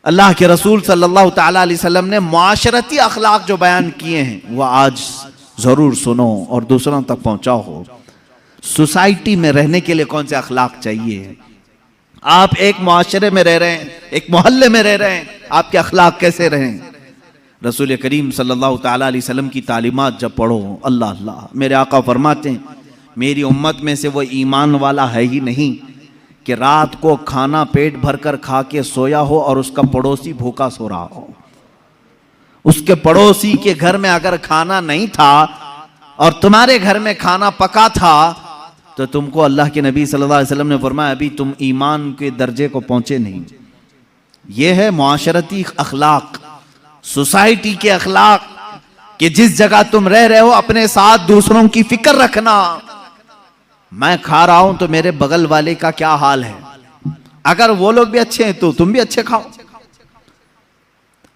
अल्लाह के रसूल सल्लल्लाहु ताला अलैहि वसल्लम ने मुआशरती अखलाक जो बयान किए हैं वो आज ज़रूर सुनो और दूसरों तक पहुँचाओ। सोसाइटी में रहने के लिए कौन से अखलाक चाहिए? आप एक मुआशरे में रह रहे हैं, एक मोहल्ले में रह रहे हैं, आपके अखलाक कैसे रहें? रसूल करीम सल्लल्लाहु ताला अलैहि वसल्लम की तालीमात जब पढ़ो, अल्लाह अल्लाह, मेरे आका फरमाते हैं मेरी उम्मत में से वो ईमान वाला है ही नहीं कि रात को खाना पेट भर कर खा के सोया हो और उसका पड़ोसी भूखा सो रहा हो। उसके पड़ोसी के घर में अगर खाना नहीं था और तुम्हारे घर में खाना पका था तो तुमको अल्लाह के नबी सल्लल्लाहु अलैहि वसल्लम ने फरमाया अभी तुम ईमान के दर्जे को पहुंचे नहीं। यह है मुआशरती अखलाक, सोसाइटी के अखलाक कि जिस जगह तुम रह रहे हो अपने साथ दूसरों की फिक्र रखना। मैं खा रहा हूं तो मेरे बगल वाले का क्या हाल है, अगर वो लोग भी अच्छे हैं तो तुम भी अच्छे खाओ।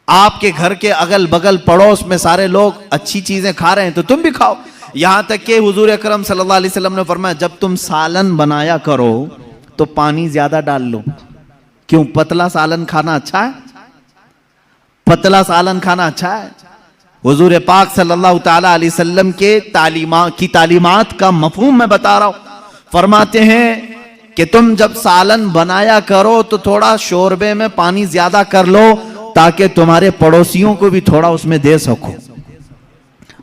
आपके घर के अगल बगल पड़ोस में सारे लोग अच्छी चीजें खा रहे हैं तो तुम भी खाओ। यहां तक कि हुजूर अकरम सल्लल्लाहु अलैहि वसल्लम ने फरमाया जब तुम सालन बनाया करो तो पानी ज्यादा डाल लो। क्यों? पतला सालन खाना अच्छा है? पतला सालन खाना अच्छा है? हुजूर पाक सल्लल्लाहु ताला अलैहि वसल्लम के तालीमात का मफहूम मैं बता रहा हूं। फरमाते हैं कि तुम जब सालन बनाया करो तो थोड़ा शोरबे में पानी ज्यादा कर लो ताकि तुम्हारे पड़ोसियों को भी थोड़ा उसमें दे सको।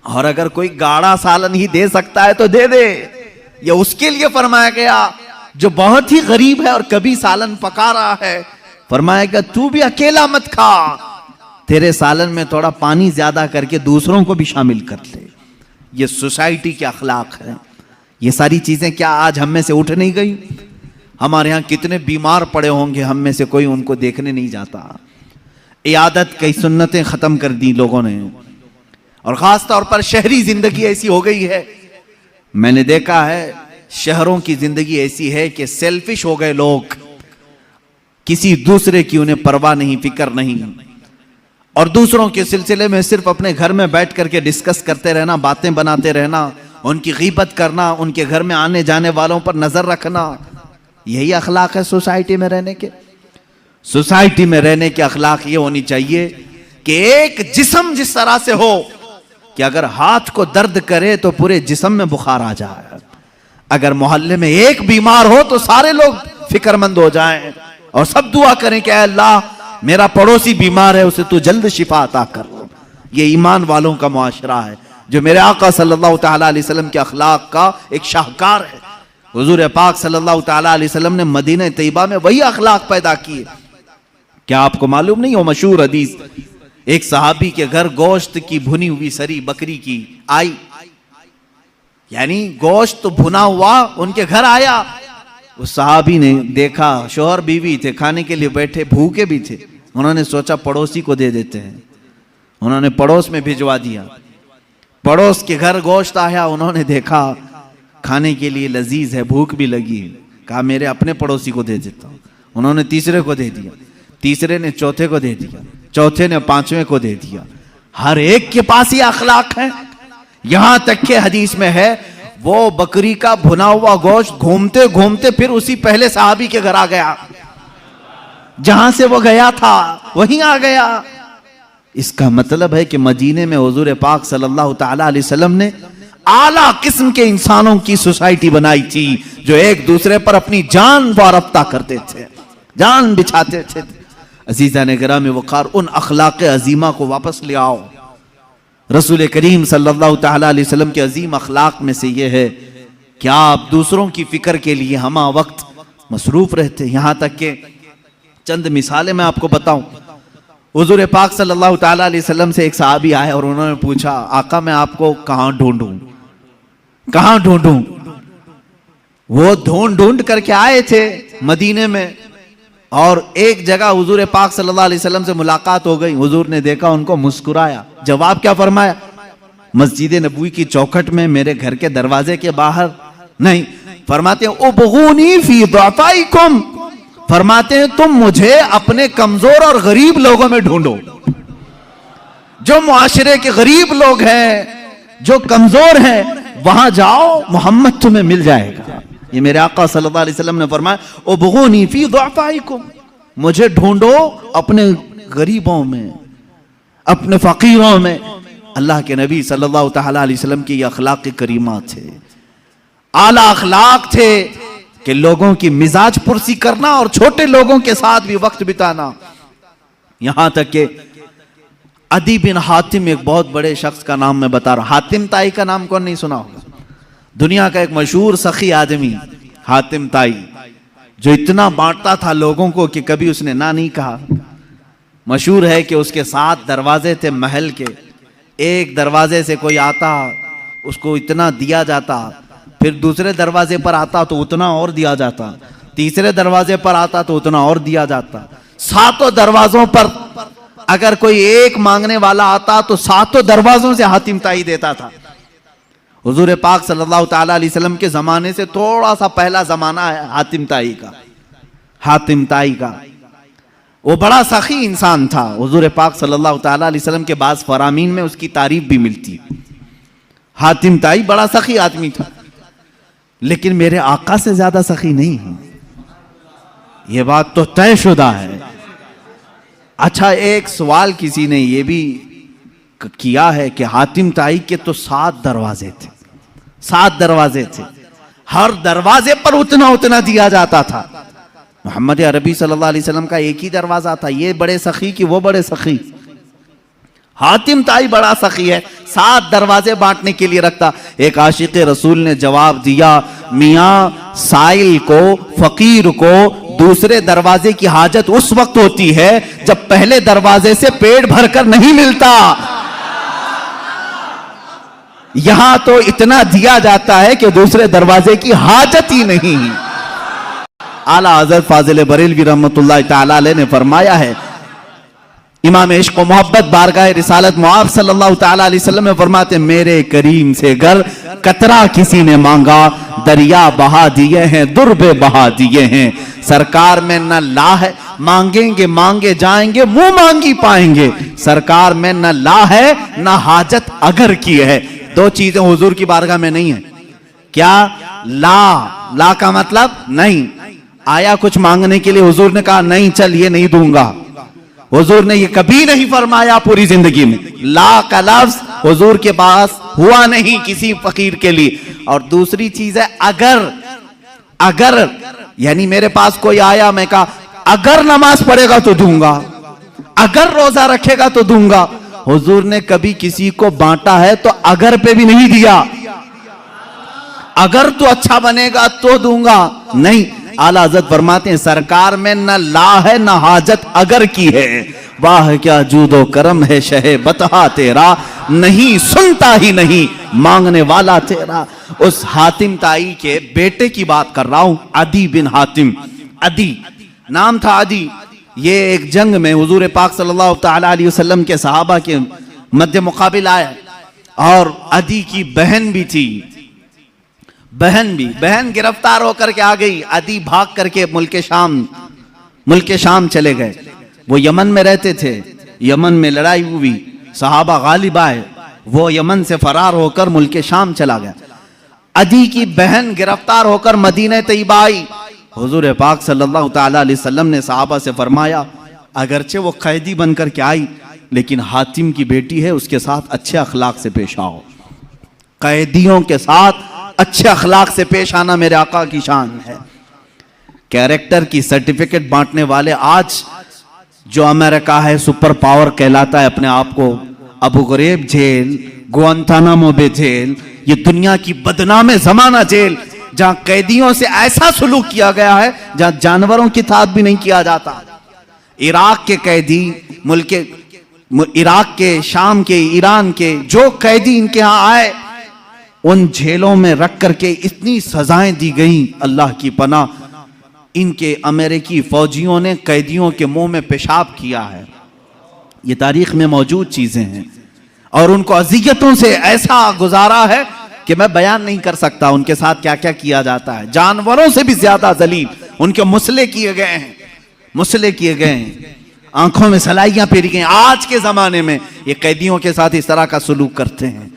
और अगर कोई गाढ़ा सालन ही दे सकता है तो दे दे। ये उसके लिए फरमाया गया जो बहुत ही गरीब है और कभी सालन पका रहा है। फरमाएगा तू भी अकेला मत खा, तेरे सालन में थोड़ा पानी ज्यादा करके दूसरों को भी शामिल कर ले। ये सोसाइटी के अखलाक है। ये सारी चीजें क्या आज हम में से उठ नहीं गई? हमारे यहाँ कितने बीमार पड़े होंगे, हम में से कोई उनको देखने नहीं जाता। इयादत कई सुन्नतें खत्म कर दी लोगों ने, और खास तौर पर शहरी जिंदगी ऐसी हो गई है। मैंने देखा है शहरों की जिंदगी ऐसी है कि सेल्फिश हो गए लोग, किसी दूसरे की उन्हें परवाह नहीं, फिक्र नहीं, और दूसरों के सिलसिले में सिर्फ अपने घर में बैठ करके डिस्कस करते रहना, बातें बनाते रहना, उनकी गीबत करना, उनके घर में आने जाने वालों पर नजर रखना। यही अखलाक है सोसाइटी में रहने के। सोसाइटी में रहने के अखलाक ये होनी चाहिए कि एक जिस्म जिस तरह से हो कि अगर हाथ को दर्द करे तो पूरे जिस्म में बुखार आ जाए। अगर मोहल्ले में एक बीमार हो तो सारे लोग फिक्रमंद हो जाएं और सब दुआ करें कि अल्लाह मेरा पड़ोसी बीमार है, उसे तू जल्द शिफा अता कर। ये ईमान वालों का मुआशरा है जो मेरे आका सल्लल्लाहु ताला अलैहि वसल्लम के अखलाक का एक शाहकार है। हुजूर पाक सल्लल्लाहु ताला अलैहि वसल्लम ने मदीना तैयबा में वही अखलाक पैदा किए। क्या आपको मालूम नहीं हो मशहूर हदीस, एक सहाबी के घर गोश्त की भुनी हुई सरी बकरी की आई, यानी गोश्त भुना हुआ उनके घर आया। उस सहाबी ने देखा, शोहर बीवी थे, खाने के लिए बैठे, भूखे भी थे। उन्होंने सोचा पड़ोसी को दे देते हैं। उन्होंने पड़ोस में भिजवा दिया। पड़ोस के घर गोश्त आया, उन्होंने देखा खाने के लिए लजीज है, भूख भी लगी है, कहा मेरे अपने पड़ोसी को दे देता हूँ। उन्होंने तीसरे को दे दिया, तीसरे ने चौथे को दे दिया, चौथे ने पांचवें को दे दिया। हर एक के पास ये अखलाक है। यहां तक के हदीस में है वो बकरी का भुना हुआ गोश्त घूमते घूमते फिर उसी पहले सहाबी के घर आ गया, जहां से वो गया था वहीं आ गया। इसका मतलब है कि मदीने में हुजूर पाक सल्लल्लाहु ताला अलैहि वसल्लम ने आला किस्म के इंसानों की सोसाइटी बनाई थी जो एक दूसरे पर अपनी जान वारफ्ता करते थे, जान बिछाते थे। अजीज़ान गिरामी वक़ार, उन अखलाक अजीमा को वापस ले आओ। रसूल करीम सल्लल्लाहु ताला अलैहि वसल्लम के अजीम अखलाक में से ये है कि आप दूसरों की फिक्र के लिए हमा वक्त मसरूफ रहते। यहाँ तक के चंद मिसालें मैं आपको बताऊं। हुजूर पाक सल्लल्लाहु ताला अलैहि वसल्लम से एक सहाबी आए और उन्होंने पूछा, आका मैं आपको कहाँ ढूंढूं, कहाँ ढूंढूं? वो ढूंढ ढूंढ करके आए थे मदीने में, और एक जगह हुजूर पाक सल्लल्लाहु अलैहि वसल्लम से मुलाकात हो गई। हुजूर ने देखा उनको, मुस्कुराया। जवाब क्या फरमाया? मस्जिद नबवी की चौखट में, मेरे घर के दरवाजे के बाहर नहीं। फरमाते हैं उबगूनी फी दुआफाइकुम, फरमाते हैं तुम मुझे अपने कमजोर और गरीब लोगों में ढूंढो। जो मुआशरे के गरीब लोग हैं, जो कमजोर हैं, वहां जाओ, मोहम्मद तुम्हें मिल जाएगा। ये मेरे आका सल्लल्लाहु अलैहि वसल्लम ने फरमाया उबगूनी फी दुआफाइकुम, मुझे ढूंढो अपने गरीबों में, अपने फकीरों में। अल्लाह के नबी सल्लल्लाहु तआला अलैहि वसल्लम की अखलाक करीमा थे, आला अखलाक थे कि लोगों की मिजाज पुरसी करना और छोटे लोगों के साथ भी वक्त बिताना। यहां तक कि अदी बिन हातिम, एक बहुत बड़े शख्स का नाम मैं बता रहा हूं। हातिम ताई का नाम कौन नहीं सुना होगा? दुनिया का एक मशहूर सखी आदमी हातिम ताई, जो इतना बांटता था लोगों को कि कभी उसने ना नहीं कहा। मशहूर है कि उसके 7 दरवाजे थे महल के, एक दरवाजे से कोई आता उसको इतना दिया जाता, फिर दूसरे दरवाजे पर आता तो उतना और दिया जाता, तीसरे दरवाजे पर आता तो उतना और दिया जाता। 7 दरवाजों पर अगर कोई एक मांगने वाला आता तो 7 दरवाजों से हातिम ताई देता था। हुजूर पाक सल्लल्लाहु तआला अलैहि वसल्लम के जमाने से थोड़ा सा पहला जमाना है हातिम ताई का। हातिम ताई का वो बड़ा सखी इंसान था। हुजूर पाक सल्लल्लाहु तआला अलैहि वसल्लम के बाद फरामीन में उसकी तारीफ भी मिलती। हातिम ताई बड़ा सखी आदमी था, लेकिन मेरे आका से ज्यादा सखी नहीं है, ये बात तो तयशुदा है। अच्छा, एक सवाल किसी ने ये भी किया है कि हातिम ताई के तो 7 दरवाजे थे, 7 दरवाजे थे, हर दरवाजे पर उतना उतना दिया जाता था। मोहम्मद अरबी सल्लल्लाहु अलैहि वसल्लम का एक ही दरवाजा था, ये बड़े सखी कि वो बड़े सखी। हातिम ताई बड़ा सखी है, 7 दरवाजे बांटने के लिए रखता। एक आशिक रसूल ने जवाब दिया, मियाँ साइल को, फकीर को दूसरे दरवाजे की हाजत उस वक्त होती है जब पहले दरवाजे से पेट भरकर नहीं मिलता। यहां तो इतना दिया जाता है कि दूसरे दरवाजे की हाजत ही नहीं। आला हज़रत फाजिल बरेलवी रहमतुल्लाह तआला अलैह ने फरमाया है, इमाम इश्क व मोहब्बत बारगाह रिसालत मुआब सल्लल्लाहु तआला अलैहि वसल्लम में फरमाते, मेरे करीम से गर कतरा किसी ने मांगा, दरिया बहा दिए हैं, दुर्बे बहा दिए हैं। सरकार में न ला है, मांगेंगे मांगे जाएंगे, मुंह मांगी पाएंगे। सरकार में न ला है न हाजत अगर की है। 2 चीजें हुजूर की बारगाह में नहीं है। क्या? ला का मतलब नहीं। आया कुछ मांगने के लिए, हुजूर ने कहा नहीं चल ये नहीं दूंगा। हुजूर ने ये कभी नहीं फरमाया पूरी जिंदगी में। ला का लफ्ज हुजूर के पास हुआ नहीं किसी फकीर के लिए। और दूसरी चीज है अगर यानी मेरे पास कोई आया, मैं कहा अगर नमाज पढ़ेगा तो दूंगा, अगर रोजा रखेगा तो दूंगा। हुजूर ने कभी किसी को बांटा है तो अगर पे भी नहीं दिया, अगर तो अच्छा बनेगा तो दूंगा, नहीं। आला हज़रत फरमाते हैं, सरकार में न ला है न हाजत अगर की है। वाह क्या जूदो करम है शहे बतहा तेरा, नहीं सुनता ही नहीं मांगने वाला तेरा। उस हातिम ताई के बेटे की बात कर रहा हूं, अदी बिन हातिम। अदी नाम था, अदी। ये एक जंग में हुजूर पाक सल्लल्लाहु तआला अलैहि वसल्लम के सहाबा के मध्य मुकाबिल आया, और अदी की बहन भी थी। बहन गिरफ्तार होकर के आ गई। अदी भाग करके मुल्क शाम चले गए। वो यमन में रहते थे, यमन में लड़ाई हुई, सहाबा गालिब आए, वो यमन से फरार होकर मुल्क शाम चला गया। अदी की बहन गिरफ्तार होकर मदीने तैयबा आई। हुजूर पाक सल्लल्लाहु तआला अलैहि वसल्लम ने सहाबा से फरमाया, अगरचे वो कैदी बनकर के आई, लेकिन हातिम की बेटी है, उसके साथ अच्छे अखलाक से पेश आओ। कैदियों के साथ अच्छे अखलाक से पेश आना मेरे आका की शान है। कैरेक्टर की सर्टिफिकेट बांटने वाले आज जो अमेरिका है सुपर पावर कहलाता है अपने आप को, अबू ग़रीब जेल, गुआंतानामो बे जेल, ये दुनिया की बदनाम जमाना जेल, जहां कैदियों से ऐसा सुलूक किया गया है जहां जानवरों की साथ भी नहीं किया जाता। इराक के कैदी, इराक के, शाम के, ईरान के जो कैदी इनके यहां आए, उन जेलों में रख करके इतनी सजाएं दी गई, अल्लाह की पनाह। इनके अमेरिकी फौजियों ने कैदियों के मुंह में पेशाब किया है। ये तारीख में मौजूद चीजें हैं, और उनको अजियतों से ऐसा गुजारा है कि मैं बयान नहीं कर सकता उनके साथ क्या क्या किया जाता है। जानवरों से भी ज्यादा जलील उनके मुसले किए गए हैं, मुसले किए गए हैं, आंखों में सलाइयां फेरी गई। आज के जमाने में ये कैदियों के साथ इस तरह का सलूक करते हैं।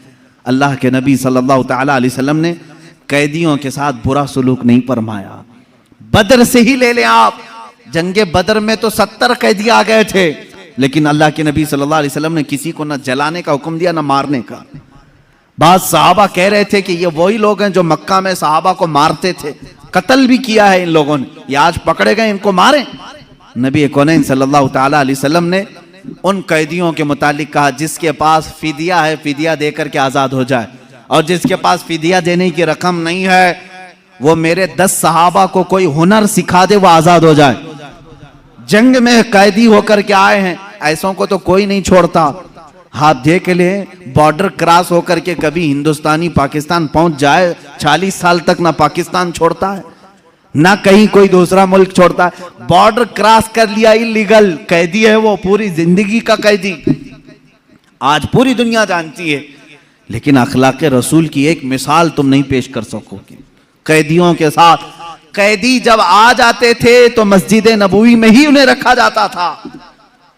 अल्लाह के नबी सल्लल्लाहु तआला अलैहि वसल्लम ने कैदियों के साथ बुरा सलूक नहीं फरमाया। बदर से ही ले लें आप, जंगे बदर में तो 70 कैदी आ गए थे, लेकिन अल्लाह के नबी सल्लल्लाहु अलैहि वसल्लम ने किसी को ना जलाने का हुक्म दिया ना मारने का। बाद सहाबा कह रहे थे कि ये वही लोग हैं जो मक्का में सहाबा को मारते थे, कत्ल भी किया है इन लोगों ने, ये आज पकड़े गए, इनको मारें। नबी कौनैन सल्लल्लाहु ताला अलैहि वसल्लम ने उन कैदियों के मुतालिक कहा जिसके पास फिदिया है, फिदिया देकर के आजाद हो जाए, और जिसके पास फिदिया देने की रकम नहीं है वो मेरे 10 सहाबा को कोई हुनर सिखा दे, वो आजाद हो जाए। जंग में कैदी होकर के आए हैं, ऐसों को तो कोई नहीं छोड़ता। आप देख ले, बॉर्डर क्रॉस होकर के कभी हिंदुस्तानी पाकिस्तान पहुंच जाए, 40 साल तक ना पाकिस्तान छोड़ता है ना कहीं कोई दूसरा मुल्क छोड़ता है। बॉर्डर क्रॉस कर लिया, इलीगल कैदी है वो, पूरी जिंदगी का कैदी, आज पूरी दुनिया जानती है। लेकिन अखलाक रसूल की एक मिसाल तुम नहीं पेश कर सकोगे कैदियों के साथ। कैदी जब आ जाते थे तो मस्जिद नबवी में ही उन्हें रखा जाता था,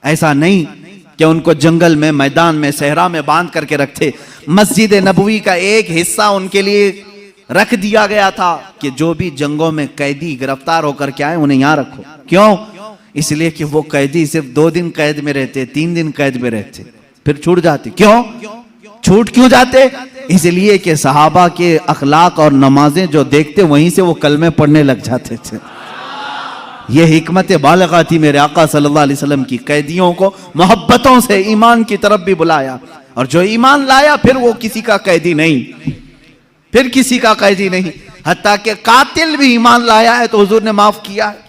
ऐसा नहीं कि उनको जंगल में, मैदान में, सहरा में बांध करके रखते। मस्जिद नबवी का एक हिस्सा उनके लिए रख दिया गया था कि जो भी जंगों में कैदी गिरफ्तार होकर के आए उन्हें यहां रखो। क्यों? इसलिए कि वो कैदी सिर्फ 2 दिन कैद में रहते, 3 दिन कैद में रहते, फिर छूट जाते। क्यों छूट क्यों जाते? इसलिए कि सहाबा के अखलाक और नमाजें जो देखते वहीं से वो कलमे पढ़ने लग जाते थे। ये हिकमत बालिगा थी मेरे आका सल्लल्लाहु अलैहि वसल्लम की। कैदियों को मोहब्बतों से ईमान की तरफ भी बुलाया, और जो ईमान लाया फिर वो किसी का कैदी नहीं, फिर किसी का कैदी नहीं। हत्ता कि कातिल भी ईमान लाया है तो हुजूर ने माफ किया है।